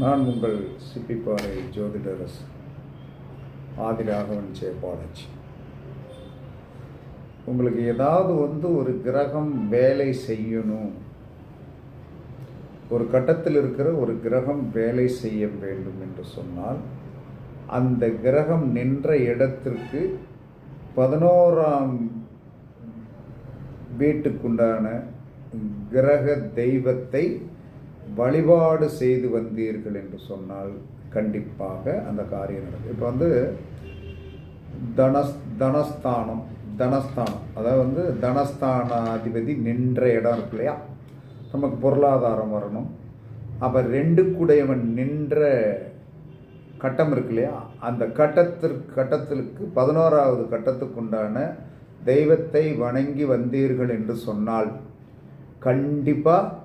நான் உங்கள் சிப்பிப்பாறை ஜோதிடரசு ஆதிராகவன் ஜெயபாலாஜி. உங்களுக்கு ஏதாவது ஒரு கிரகம் வேலை செய்யணும், ஒரு கட்டத்தில் இருக்கிற ஒரு கிரகம் வேலை செய்ய வேண்டும் என்று சொன்னால், அந்த கிரகம் நின்ற இடத்திற்கு 11ஆம் வீட்டுக்குண்டான கிரக தெய்வத்தை வழிபாடு செய்து வந்தீர்கள் என்று சொன்னால் கண்டிப்பாக அந்த காரியம் நடக்கும். இப்போ தனஸ்தானம் அதாவது தனஸ்தானாதிபதி நின்ற இடம் இருக்கு இல்லையா, நமக்கு பொருளாதாரம் வரணும். அப்போ 2 கூடையவன் நின்ற கட்டம் இருக்கு இல்லையா, அந்த கட்டத்திற்கு 11ஆவது கட்டத்துக்குண்டான தெய்வத்தை வணங்கி வந்தீர்கள் என்று சொன்னால் கண்டிப்பாக